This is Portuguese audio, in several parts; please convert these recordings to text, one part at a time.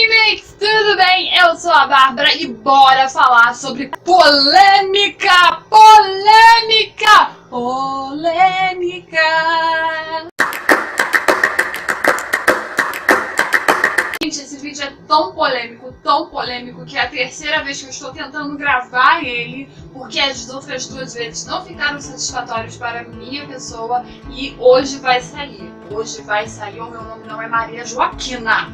Mix, tudo bem? Eu sou a Bárbara e bora falar sobre polêmica! Gente, esse vídeo é tão polêmico que é a terceira vez que eu estou tentando gravar ele, porque as outras duas vezes não ficaram satisfatórios para a minha pessoa e hoje vai sair. O meu nome não é Maria Joaquina.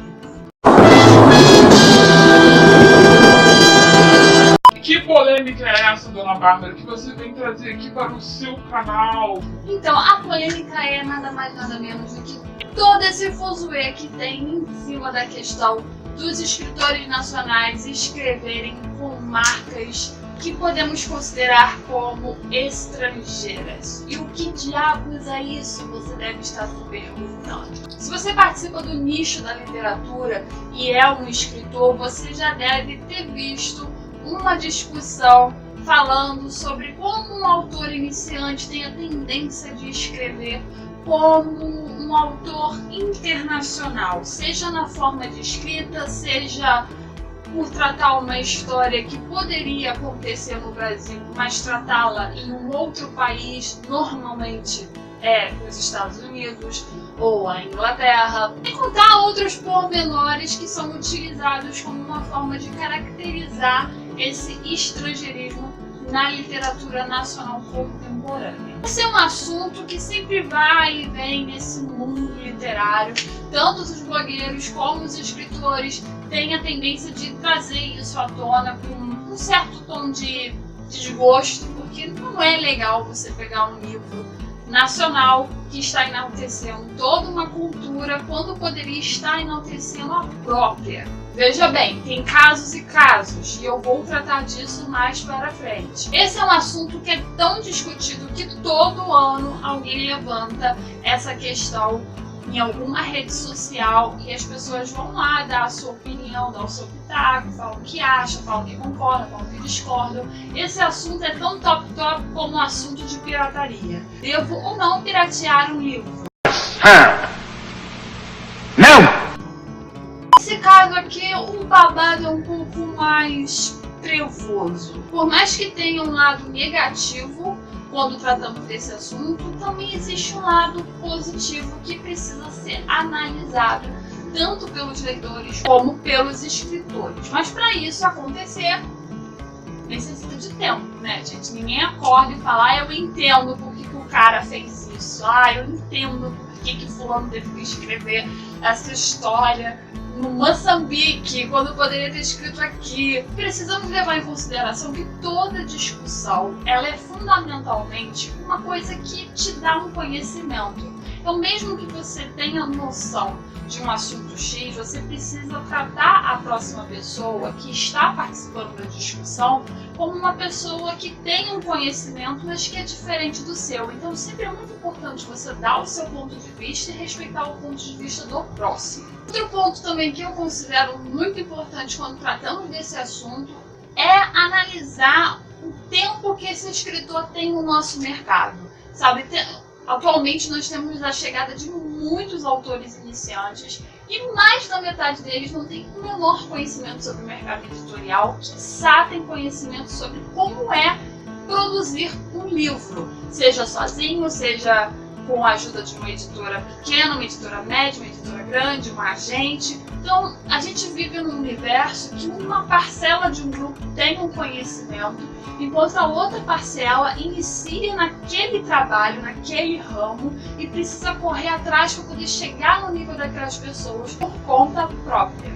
Que polêmica é essa, dona Bárbara, que você vem trazer aqui para o seu canal? Então, a polêmica é nada mais nada menos do que todo esse fuzuê que tem em cima da questão dos escritores nacionais escreverem com marcas que podemos considerar como estrangeiras. E o que diabos é isso? Você deve estar se perguntando. Se você participa do nicho da literatura e é um escritor, você já deve ter visto uma discussão falando sobre como um autor iniciante tem a tendência de escrever como um autor internacional, seja na forma de escrita, seja por tratar uma história que poderia acontecer no Brasil, mas tratá-la em um outro país, normalmente nos Estados Unidos ou a Inglaterra, e contar outros pormenores que são utilizados como uma forma de caracterizar esse estrangeirismo na literatura nacional contemporânea. Esse é um assunto que sempre vai e vem nesse mundo literário. Tanto os blogueiros como os escritores têm a tendência de trazer isso à tona com um certo tom de desgosto, porque não é legal você pegar um livro nacional que está enaltecendo toda uma cultura quando poderia estar enaltecendo a própria. Veja bem, tem casos e casos, e eu vou tratar disso mais para frente. Esse é um assunto que é tão discutido que todo ano alguém levanta essa questão em alguma rede social e as pessoas vão lá dar a sua opinião, dar o seu pitaco, falam o que acham, falam que concordam, falam que discordam. Esse assunto é tão top como o assunto de pirataria. Devo ou não piratear um livro? Não! Nesse caso aqui, o babado é um pouco mais trevoso. Por mais que tenha um lado negativo quando tratamos desse assunto, também existe um lado positivo que precisa ser analisado tanto pelos leitores como pelos escritores. Mas para isso acontecer, necessita de tempo, né, gente? Ninguém acorda e fala, eu entendo por que o cara fez isso, eu entendo por que fulano teve que escrever essa história no Moçambique, quando poderia ter escrito aqui. Precisamos levar em consideração que toda discussão, ela é fundamentalmente uma coisa que te dá um conhecimento. Então, mesmo que você tenha noção de um assunto X, você precisa tratar a próxima pessoa que está participando da discussão como uma pessoa que tem um conhecimento, mas que é diferente do seu. Então, sempre é muito importante você dar o seu ponto de vista e respeitar o ponto de vista do próximo. Outro ponto também que eu considero muito importante quando tratamos desse assunto é analisar o tempo que esse escritor tem no nosso mercado, sabe? Atualmente nós temos a chegada de muitos autores iniciantes e mais da metade deles não tem o menor conhecimento sobre o mercado editorial, quiçá tem conhecimento sobre como é produzir um livro, seja sozinho, seja com a ajuda de uma editora pequena, uma editora média, uma editora grande, um agente. Então, a gente vive num universo que uma parcela de um grupo tem um conhecimento, enquanto a outra parcela inicia naquele trabalho, naquele ramo, e precisa correr atrás para poder chegar no nível daquelas pessoas por conta própria.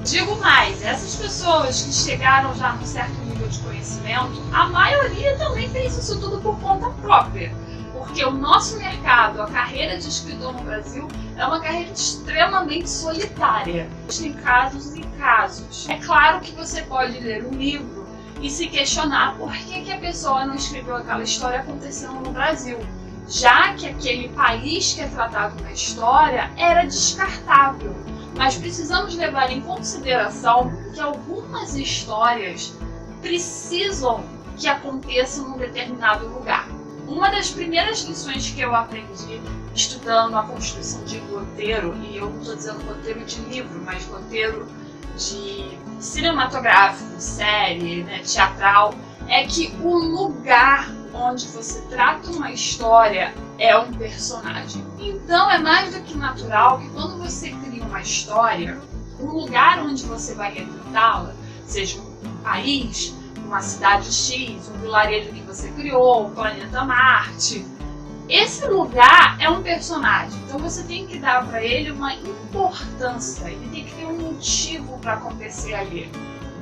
Digo mais, essas pessoas que chegaram já num certo nível de conhecimento, a maioria também fez isso tudo por conta própria. Porque o nosso mercado, a carreira de escritor no Brasil, é uma carreira extremamente solitária. Tem casos e casos. É claro que você pode ler um livro e se questionar por que a pessoa não escreveu aquela história acontecendo no Brasil, já que aquele país que é tratado na história era descartável. Mas precisamos levar em consideração que algumas histórias precisam que aconteçam num determinado lugar. Uma das primeiras lições que eu aprendi estudando a construção de roteiro, e eu não estou dizendo roteiro de livro, mas roteiro de cinematográfico, série, né, teatral, é que o lugar onde você trata uma história é um personagem. Então é mais do que natural que quando você cria uma história, o lugar onde você vai retratá-la, seja um país, uma cidade X, um vilarejo que você criou, o planeta Marte, esse lugar é um personagem. Então você tem que dar para ele uma importância, ele tem que ter um motivo para acontecer ali.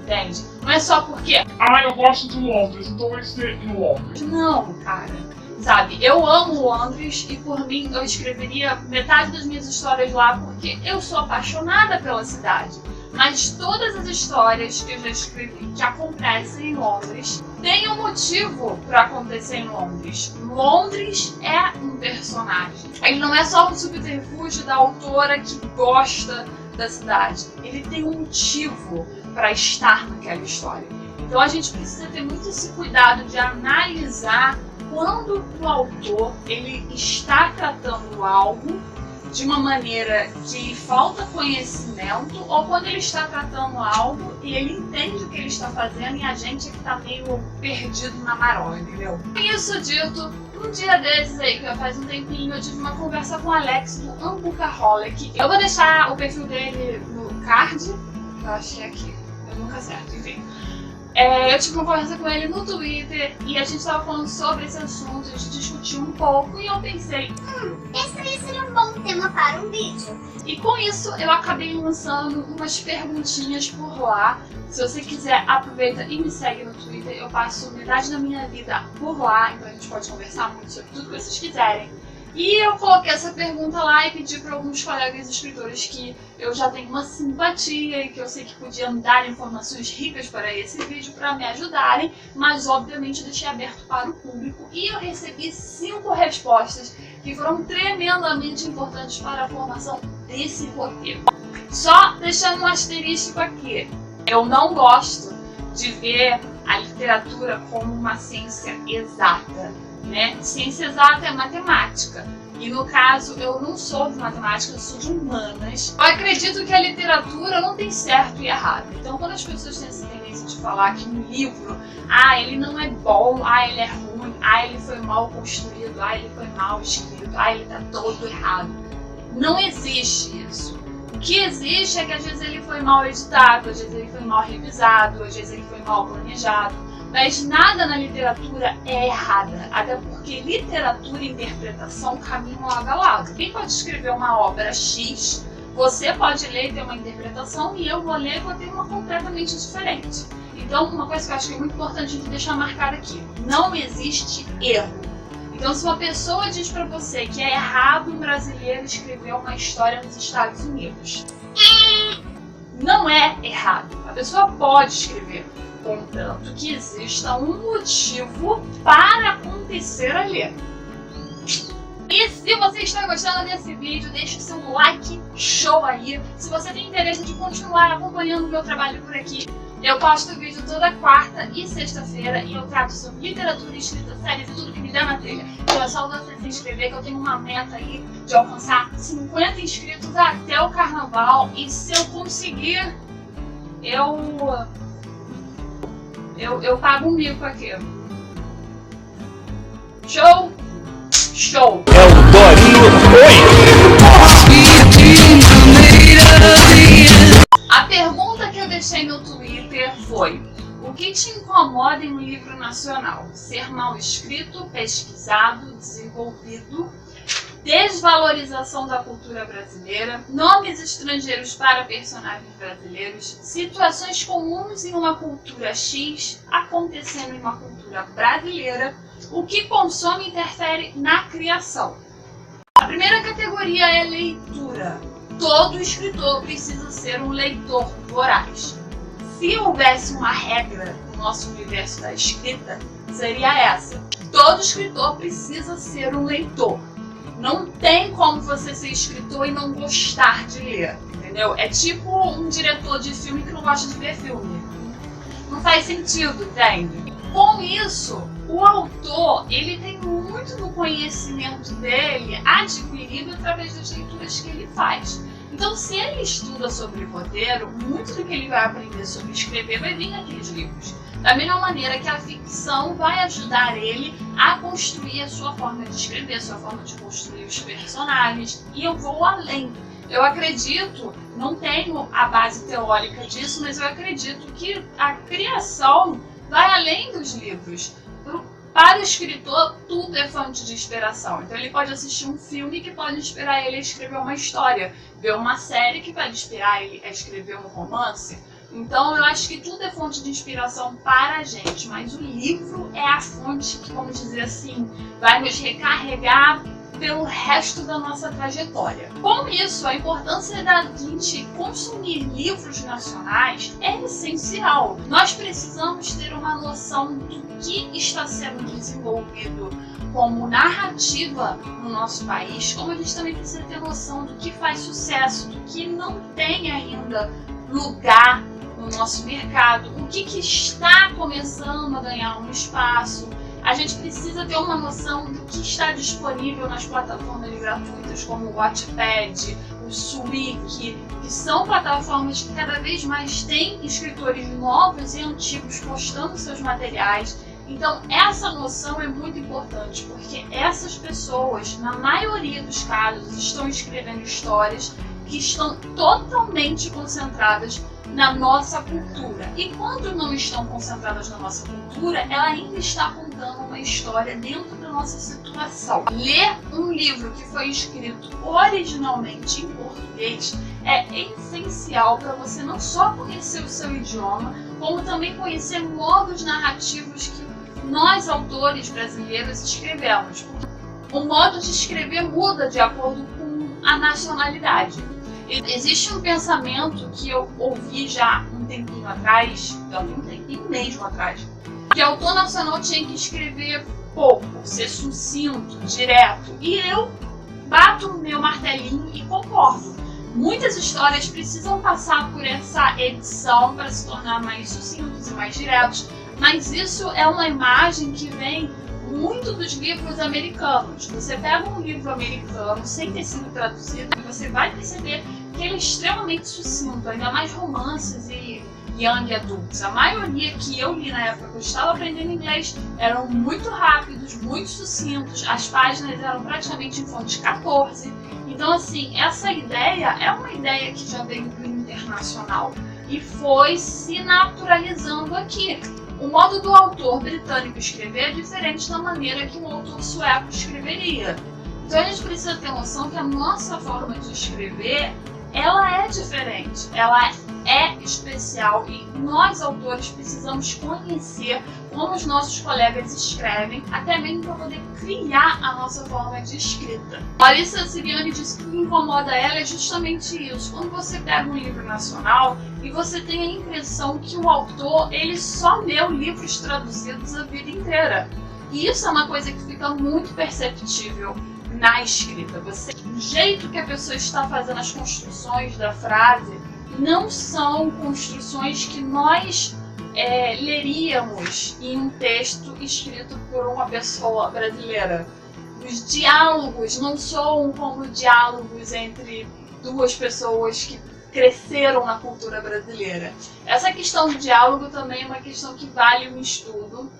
Entende? Não é só porque... eu gosto de Londres, então vai ser em Londres. Não, cara. Sabe, eu amo Londres e por mim eu escreveria metade das minhas histórias lá porque eu sou apaixonada pela cidade. Mas todas as histórias que eu já escrevi que acontecem em Londres têm um motivo para acontecer em Londres. Londres é um personagem. Ele não é só um subterfúgio da autora que gosta da cidade. Ele tem um motivo para estar naquela história. Então a gente precisa ter muito esse cuidado de analisar quando o autor ele está tratando algo de uma maneira que falta conhecimento ou quando ele está tratando algo e ele entende o que ele está fazendo e a gente é que está meio perdido na marola, entendeu? Com isso dito, um dia desses aí, que faz um tempinho, eu tive uma conversa com o Alex do Ambucaholic. Eu vou deixar o perfil dele no card, eu achei aqui, eu nunca acerto, enfim. Eu tive uma conversa com ele no Twitter e a gente estava falando sobre esse assunto, a gente discutiu um pouco e eu pensei, esse aí seria um bom tema para um vídeo. E com isso eu acabei lançando umas perguntinhas por lá. Se você quiser, aproveita e me segue no Twitter, eu passo metade da minha vida por lá, então a gente pode conversar muito sobre tudo que vocês quiserem. E eu coloquei essa pergunta lá e pedi para alguns colegas escritores que eu já tenho uma simpatia e que eu sei que podiam dar informações ricas para esse vídeo para me ajudarem, mas obviamente deixei aberto para o público e eu recebi 5 respostas que foram tremendamente importantes para a formação desse roteiro. Só deixando um asterístico aqui, eu não gosto de ver a literatura como uma ciência exata. Né? Ciência exata é matemática. E no caso, eu não sou de matemática, eu sou de humanas. Eu acredito que a literatura não tem certo e errado. Então, quando as pessoas têm essa tendência de falar que um livro, ele não é bom, ele é ruim, ele foi mal construído, ele foi mal escrito, ele tá todo errado. Não existe isso. O que existe é que às vezes ele foi mal editado, às vezes ele foi mal revisado, às vezes ele foi mal planejado. Mas nada na literatura é errada, até porque literatura e interpretação caminham lado a lado. Quem pode escrever uma obra X, você pode ler e ter uma interpretação, e eu vou ler e vou ter uma completamente diferente. Então, uma coisa que eu acho que é muito importante de deixar marcada aqui, não existe erro. Então, se uma pessoa diz pra você que é errado um brasileiro escrever uma história nos Estados Unidos, não é errado. A pessoa pode escrever, contanto que exista um motivo para acontecer ali. E se você está gostando desse vídeo, deixe o seu like show aí. Se você tem interesse de continuar acompanhando o meu trabalho por aqui, eu posto vídeo toda quarta e sexta-feira e eu trato sobre literatura, escrita, séries e tudo que me der na telha. Então é só você se inscrever que eu tenho uma meta aí de alcançar 50 inscritos até o carnaval. E se eu conseguir, eu pago um mico aqui. Show? Show! É o Dorinho. A pergunta que eu deixei no Twitter foi: o que te incomoda em um livro nacional? Ser mal escrito, pesquisado, desenvolvido, desvalorização da cultura brasileira, nomes estrangeiros para personagens brasileiros, situações comuns em uma cultura X acontecendo em uma cultura brasileira, o que consome e interfere na criação. A primeira categoria é leitura. Todo escritor precisa ser um leitor voraz. Se houvesse uma regra no nosso universo da escrita, seria essa: todo escritor precisa ser um leitor. Não tem como você ser escritor e não gostar de ler, entendeu? É tipo um diretor de filme que não gosta de ver filme. Não faz sentido, entende? Com isso, o autor, ele tem muito do conhecimento dele adquirido através das leituras que ele faz. Então, se ele estuda sobre roteiro, muito do que ele vai aprender sobre escrever vai vir naqueles livros. Da mesma maneira que a ficção vai ajudar ele a construir a sua forma de escrever, a sua forma de construir os personagens. E eu vou além. Eu acredito, não tenho a base teórica disso, mas eu acredito que a criação vai além dos livros. Para o escritor, tudo é fonte de inspiração. Então ele pode assistir um filme que pode inspirar ele a escrever uma história, ver uma série que vai inspirar ele a escrever um romance. Então eu acho que tudo é fonte de inspiração para a gente, mas o livro é a fonte que, vamos dizer assim, vai nos recarregar pelo resto da nossa trajetória. Com isso, a importância da gente consumir livros nacionais é essencial. Nós precisamos ter uma noção do que está sendo desenvolvido como narrativa no nosso país, como a gente também precisa ter noção do que faz sucesso, do que não tem ainda lugar no nosso mercado, o que está começando a ganhar um espaço. A gente precisa ter uma noção do que está disponível nas plataformas gratuitas como o Wattpad, o Subwiki, que são plataformas que cada vez mais têm escritores novos e antigos postando seus materiais. Então essa noção é muito importante, porque essas pessoas, na maioria dos casos, estão escrevendo histórias que estão totalmente concentradas na nossa cultura. E quando não estão concentradas na nossa cultura, ela ainda está contando uma história dentro da nossa situação. Ler um livro que foi escrito originalmente em português é essencial para você não só conhecer o seu idioma, como também conhecer modos narrativos que nós, autores brasileiros, escrevemos. O modo de escrever muda de acordo com a nacionalidade. Existe um pensamento que eu ouvi já um tempinho atrás, um tempinho mesmo atrás, que o autor nacional tinha que escrever pouco, ser sucinto, direto. E eu bato o meu martelinho e concordo. Muitas histórias precisam passar por essa edição para se tornar mais sucintos e mais diretos, mas isso é uma imagem que vem muito dos livros americanos. Você pega um livro americano sem ter sido traduzido e você vai perceber que ele é extremamente sucinto, ainda mais romances e young adults. A maioria que eu li na época que eu estava aprendendo inglês eram muito rápidos, muito sucintos, as páginas eram praticamente em fonte 14. Então assim, essa ideia é uma ideia que já veio do internacional e foi se naturalizando aqui. O modo do autor britânico escrever é diferente da maneira que um autor sueco escreveria. Então a gente precisa ter noção que a nossa forma de escrever, ela é diferente, ela é especial e nós, autores, precisamos conhecer como os nossos colegas escrevem, até mesmo para poder criar a nossa forma de escrita. A Larissa Siriani disse que o que incomoda ela é justamente isso. Quando você pega um livro nacional e você tem a impressão que o autor ele só leu livros traduzidos a vida inteira. E isso é uma coisa que fica muito perceptível na escrita. O jeito que a pessoa está fazendo as construções da frase não são construções que nós leríamos em um texto escrito por uma pessoa brasileira. Os diálogos não soam como diálogos entre duas pessoas que cresceram na cultura brasileira. Essa questão do diálogo também é uma questão que vale um estudo,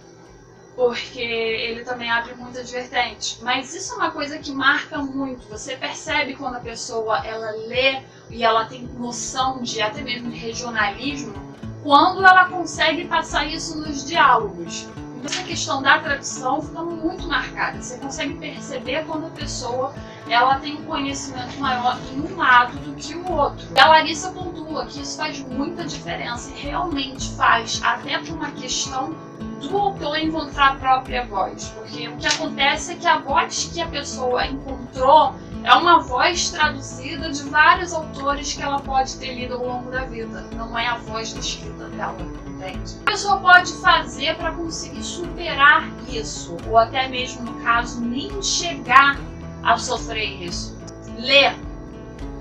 porque ele também abre muitas vertentes. Mas isso é uma coisa que marca muito. Você percebe quando a pessoa ela lê e ela tem noção de até mesmo regionalismo, quando ela consegue passar isso nos diálogos. Então, essa questão da tradução fica muito marcada. Você consegue perceber quando a pessoa ela tem um conhecimento maior em um lado do que o outro. E a Larissa pontua que isso faz muita diferença e realmente faz, até por uma questão do autor encontrar a própria voz, porque o que acontece é que a voz que a pessoa encontrou é uma voz traduzida de vários autores que ela pode ter lido ao longo da vida, não é a voz da escrita dela, entende? A pessoa pode fazer para conseguir superar isso, ou até mesmo no caso nem chegar a sofrer isso. Ler.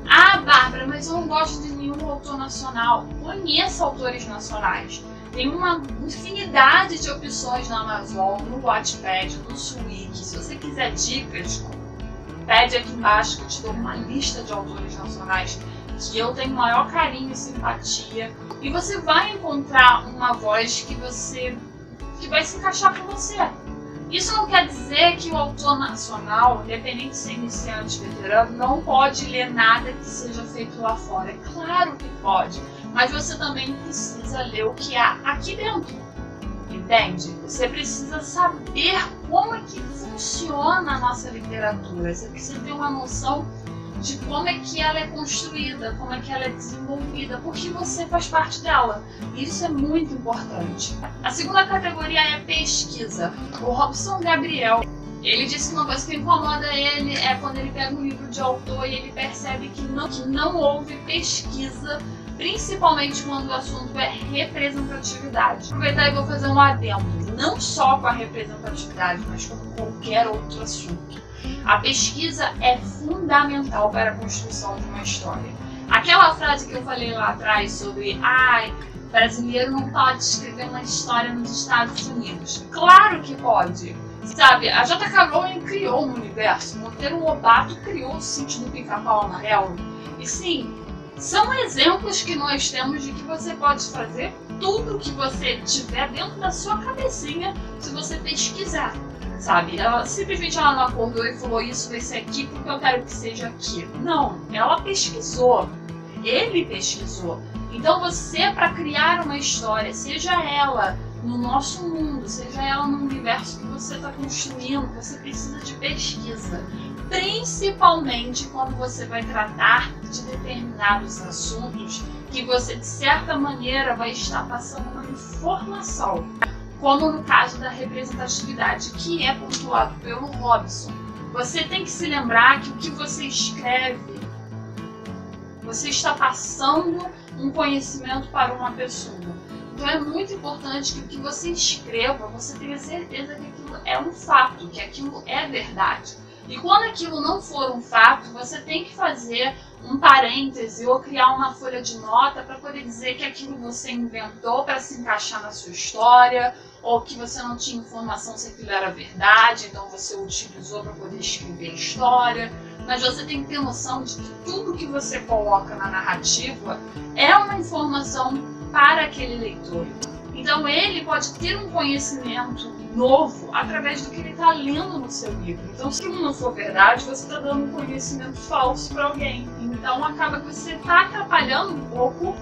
Ah, Bárbara, mas eu não gosto de nenhum autor nacional. Conheça autores nacionais. Tem uma infinidade de opções na Amazon, no Wattpad, no Subwiki. Se você quiser dicas, pede aqui embaixo que eu te dou uma lista de autores nacionais que eu tenho maior carinho e simpatia, e você vai encontrar uma voz que vai se encaixar com você. Isso não quer dizer que o autor nacional, independente de ser iniciante ou veterano, não pode ler nada que seja feito lá fora. É claro que pode, mas você também precisa ler o que há aqui dentro, entende? Você precisa saber como é que funciona a nossa literatura, você precisa ter uma noção de como é que ela é construída, como é que ela é desenvolvida, porque você faz parte dela. E isso é muito importante. A segunda categoria é pesquisa. O Robson Gabriel, ele disse que uma coisa que incomoda ele é quando ele pega um livro de autor e ele percebe que não houve pesquisa, principalmente quando o assunto é representatividade. Aproveitar e vou fazer um adendo, não só com a representatividade, mas com qualquer outro assunto. A pesquisa é fundamental para a construção de uma história. Aquela frase que eu falei lá atrás sobre brasileiro não pode escrever uma história nos Estados Unidos. Claro que pode! Sabe, a J.K. Rowling criou um universo, Monteiro Lobato criou o Sítio do Pica-Pau Amarelo. E sim, são exemplos que nós temos de que você pode fazer tudo o que você tiver dentro da sua cabecinha se você pesquisar. Sabe, simplesmente ela não acordou e falou isso vai ser aqui porque eu quero que seja aqui. Não, ela pesquisou, ele pesquisou. Então você, para criar uma história, seja ela no nosso mundo, seja ela no universo que você está construindo, você precisa de pesquisa. Principalmente quando você vai tratar de determinados assuntos que você, de certa maneira, vai estar passando uma informação. Como no caso da representatividade, que é pontuado pelo Robson. Você tem que se lembrar que o que você escreve, você está passando um conhecimento para uma pessoa. Então é muito importante que o que você escreva, você tenha certeza que aquilo é um fato, que aquilo é verdade. E quando aquilo não for um fato, você tem que fazer um parêntese ou criar uma folha de nota para poder dizer que aquilo você inventou para se encaixar na sua história, ou que você não tinha informação se aquilo era verdade, então você utilizou para poder escrever a história. Mas você tem que ter noção de que tudo que você coloca na narrativa é uma informação para aquele leitor. Então ele pode ter um conhecimento novo através do que ele está lendo no seu livro. Então, se aquilo não for verdade, você está dando um conhecimento falso para alguém. Então acaba que você está atrapalhando um pouco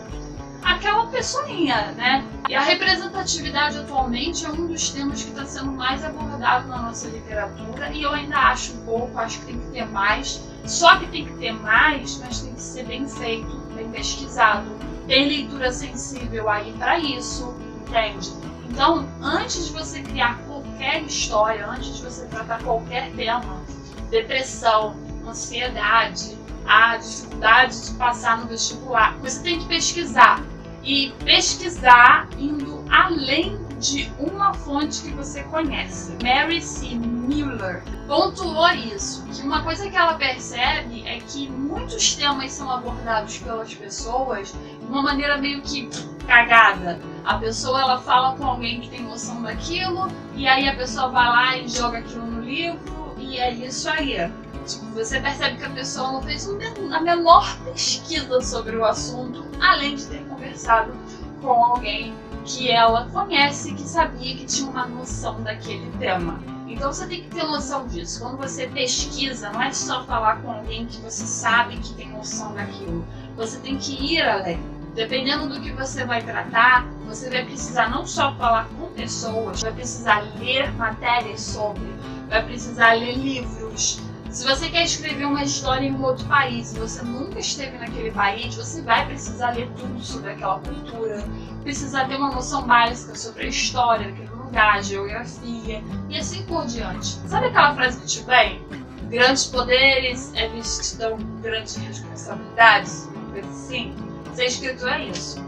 aquela pessoinha, né? E a representatividade atualmente é um dos temas que está sendo mais abordado na nossa literatura, e eu ainda acho pouco, acho que tem que ter mais. Só que tem que ter mais, mas tem que ser bem feito, bem pesquisado. Tem leitura sensível aí para isso, entende? Então, antes de você criar qualquer história, antes de você tratar qualquer tema, depressão, ansiedade, a dificuldade de passar no vestibular, você tem que pesquisar. E pesquisar indo além de uma fonte que você conhece. Mary C. Mueller pontuou isso, que uma coisa que ela percebe é que muitos temas são abordados pelas pessoas de uma maneira meio que cagada. A pessoa ela fala com alguém que tem noção daquilo, e aí a pessoa vai lá e joga aquilo no livro, e é isso aí. Tipo, você percebe que a pessoa não fez a menor pesquisa sobre o assunto, além de ter conversado com alguém que ela conhece, que sabia que tinha uma noção daquele tema. Então você tem que ter noção disso. Quando você pesquisa, não é só falar com alguém que você sabe que tem noção daquilo. Você tem que ir além. Dependendo do que você vai tratar, você vai precisar não só falar com pessoas, vai precisar ler matérias sobre, vai precisar ler livros. Se você quer escrever uma história em um outro país e você nunca esteve naquele país, você vai precisar ler tudo sobre aquela cultura, precisar ter uma noção básica sobre a história daquele lugar, a geografia e assim por diante. Sabe aquela frase que te vem? Grandes poderes é visto que dão grandes responsabilidades? Uma coisa assim. Ser escritor é isso.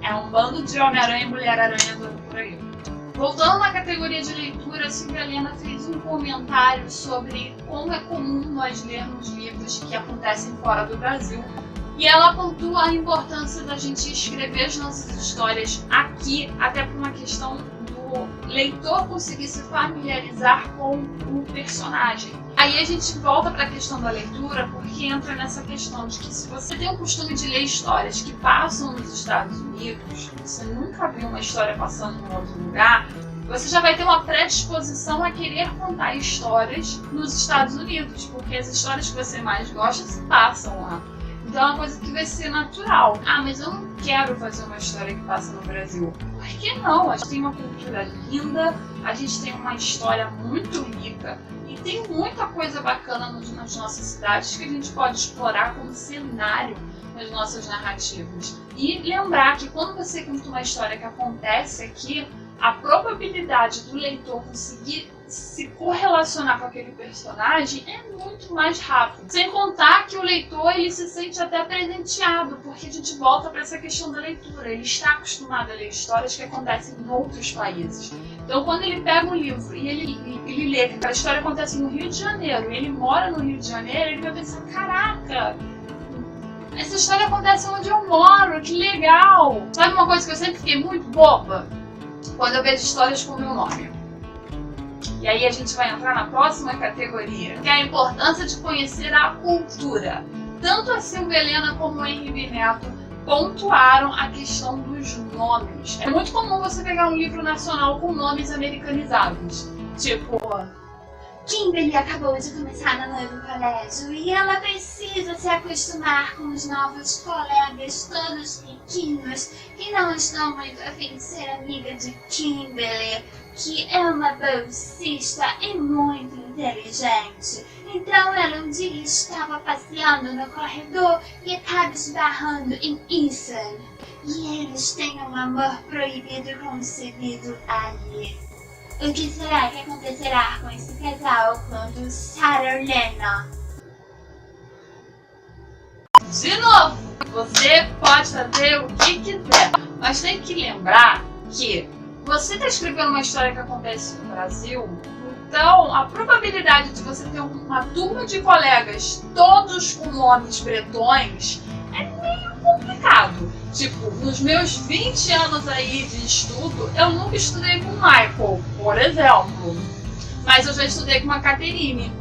É um bando de Homem-Aranha e Mulher-Aranha andando por aí. Voltando na categoria de leitura, a Silvia Helena fez um comentário sobre como é comum nós lermos livros que acontecem fora do Brasil. E ela pontua a importância da gente escrever as nossas histórias aqui, até por uma questão do o leitor conseguir se familiarizar com o personagem. Aí a gente volta para a questão da leitura, porque entra nessa questão de que se você tem o costume de ler histórias que passam nos Estados Unidos, você nunca viu uma história passando em outro lugar, você já vai ter uma predisposição a querer contar histórias nos Estados Unidos, porque as histórias que você mais gosta se passam lá. Então é uma coisa que vai ser natural. Ah, mas eu não quero fazer uma história que passa no Brasil. Por que não? A gente tem uma cultura linda, a gente tem uma história muito rica e tem muita coisa bacana nas nossas cidades que a gente pode explorar como cenário nas nossas narrativas. E lembrar que quando você conta uma história que acontece aqui, a probabilidade do leitor conseguir se correlacionar com aquele personagem é muito mais rápido. Sem contar que o leitor ele se sente até presenteado, porque a gente volta para essa questão da leitura. Ele está acostumado a ler histórias que acontecem em outros países. Então, quando ele pega um livro e ele lê que aquela história acontece no Rio de Janeiro, e ele mora no Rio de Janeiro, ele vai pensar, caraca, essa história acontece onde eu moro, que legal! Sabe uma coisa que eu sempre fiquei muito boba? Quando eu vejo histórias com o meu nome. E aí a gente vai entrar na próxima categoria, que é a importância de conhecer a cultura. Tanto a Silvia Helena como o Henrique Neto pontuaram a questão dos nomes. É muito comum você pegar um livro nacional com nomes americanizados. Tipo, Kimberly acabou de começar no novo colégio e ela precisa se acostumar com os novos colegas, todos riquinhos, que não estão muito a fim de ser amiga de Kimberly, que é uma bolsista e muito inteligente. Então ela um dia estava passeando no corredor e acaba esbarrando em Ethan. E eles têm um amor proibido concebido ali. O que será que acontecerá com esse casal quando Sarah Lena? de novo, você pode fazer o que quiser, mas tem que lembrar que você está escrevendo uma história que acontece no Brasil, então a probabilidade de você ter uma turma de colegas, todos com nomes bretões, é meio complicado. Tipo, nos meus 20 anos aí de estudo, eu nunca estudei com Michael, por exemplo. Mas eu já estudei com uma Caterine.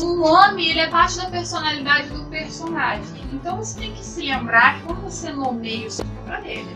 O nome, ele é parte da personalidade do personagem. Então você tem que se lembrar que quando você nomeia o seu para ele.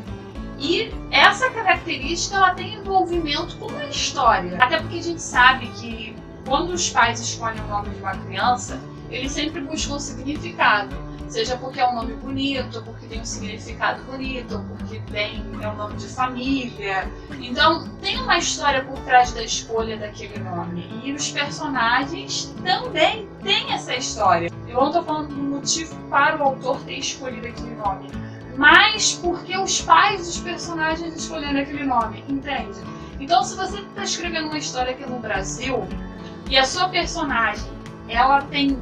E essa característica, ela tem envolvimento com a história. Até porque a gente sabe que quando os pais escolhem o nome de uma criança, eles sempre buscam um significado. Seja porque é um nome bonito, porque tem um significado bonito, porque é um nome de família. Então, tem uma história por trás da escolha daquele nome. E os personagens também têm essa história. Eu não estou falando do motivo para o autor ter escolhido aquele nome, mas porque os pais dos personagens escolheram aquele nome, entende? Então, se você está escrevendo uma história aqui no Brasil, e a sua personagem, ela tem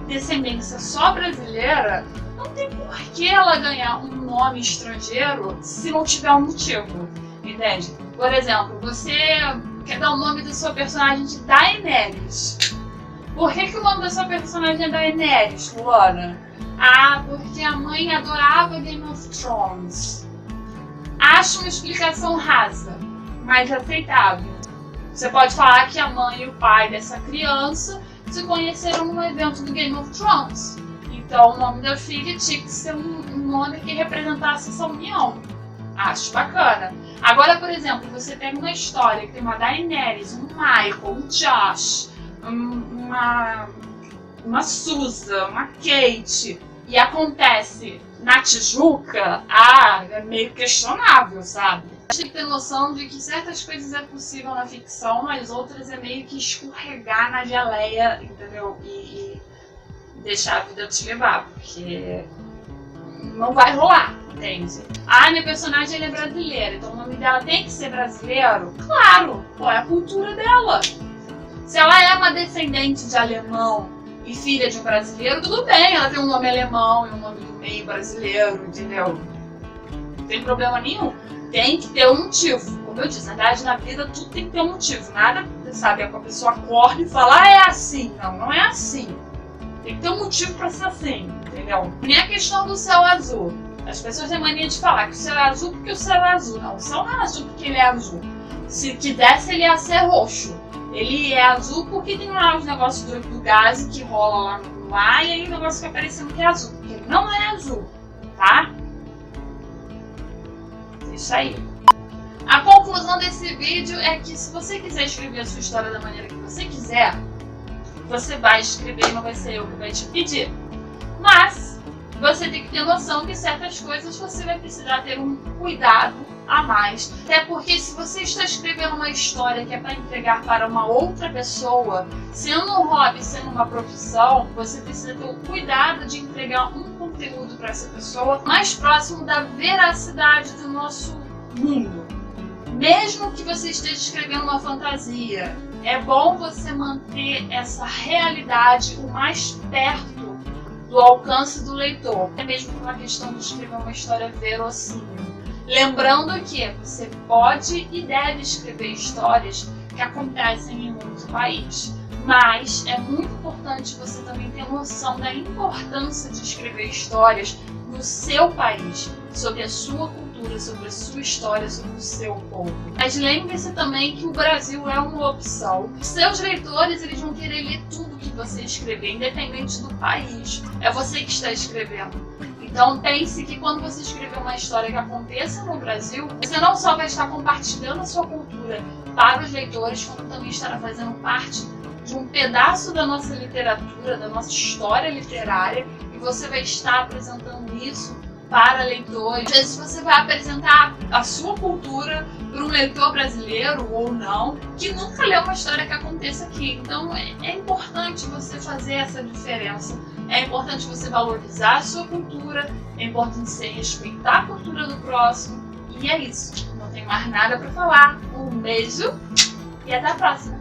descendência só brasileira, não tem por que ela ganhar um nome estrangeiro se não tiver um motivo, entende? Por exemplo, você quer dar o nome da sua personagem de Daenerys. Por que o nome da sua personagem é Daenerys, Luana? Ah, porque a mãe adorava Game of Thrones. Acho uma explicação rasa, mas aceitável. Você pode falar que a mãe e o pai dessa criança se conheceram num evento do Game of Thrones. Então o nome da filha tinha que ser um nome que representasse essa união. Acho bacana. Agora, por exemplo, você pega uma história que tem uma Daenerys, um Michael, um Josh, uma Susan, uma Kate, e acontece na Tijuca, é meio questionável, sabe? A gente tem que ter noção de que certas coisas é possível na ficção, mas outras é meio que escorregar na geleia, entendeu? E deixar a vida te levar, porque não vai rolar, entende? Ah, minha personagem é brasileira, então o nome dela tem que ser brasileiro? Claro, é a cultura dela. Se ela é uma descendente de alemão e filha de um brasileiro, tudo bem, ela tem um nome alemão e um nome do meio brasileiro, entendeu? Não tem problema nenhum. Tem que ter um motivo. Como eu disse, na verdade, na vida tudo tem que ter um motivo. Nada, sabe, a pessoa acorda e fala, é assim. Não é assim. Tem que ter um motivo pra ser assim, entendeu? Nem a questão do céu azul. As pessoas têm mania de falar que o céu é azul porque o céu é azul. Não, o céu não é azul porque ele é azul. Se quisesse, ele ia ser roxo. Ele é azul porque tem lá os negócios do gás que rola lá no ar e aí o negócio fica parecendo que é azul. Porque ele não é azul, tá? Isso aí. A conclusão desse vídeo é que se você quiser escrever a sua história da maneira que você quiser, você vai escrever e não vai ser eu que vai te pedir. Mas você tem que ter noção que certas coisas você vai precisar ter um cuidado a mais. Até porque se você está escrevendo uma história que é para entregar para uma outra pessoa, sendo um hobby, sendo uma profissão, você precisa ter o cuidado de entregar um conteúdo para essa pessoa mais próximo da veracidade do nosso mundo. Mesmo que você esteja escrevendo uma fantasia, é bom você manter essa realidade o mais perto do alcance do leitor, até mesmo por uma questão de escrever uma história verossímil. Lembrando que você pode e deve escrever histórias que acontecem em outro país, mas é muito importante você também ter noção da importância de escrever histórias no seu país, sobre a sua cultura, sobre a sua história, sobre o seu povo. Mas lembre-se também que o Brasil é uma opção. Seus leitores, eles vão querer ler tudo que você escrever, independente do país. É você que está escrevendo. Então pense que quando você escrever uma história que aconteça no Brasil, você não só vai estar compartilhando a sua cultura para os leitores, como também estará fazendo parte de um pedaço da nossa literatura, da nossa história literária, e você vai estar apresentando isso para leitores. Às vezes você vai apresentar a sua cultura para um leitor brasileiro ou não, que nunca leu uma história que aconteça aqui. Então é importante você fazer essa diferença. É importante você valorizar a sua cultura, é importante você respeitar a cultura do próximo. E é isso. Não tenho mais nada para falar. Um beijo e até a próxima.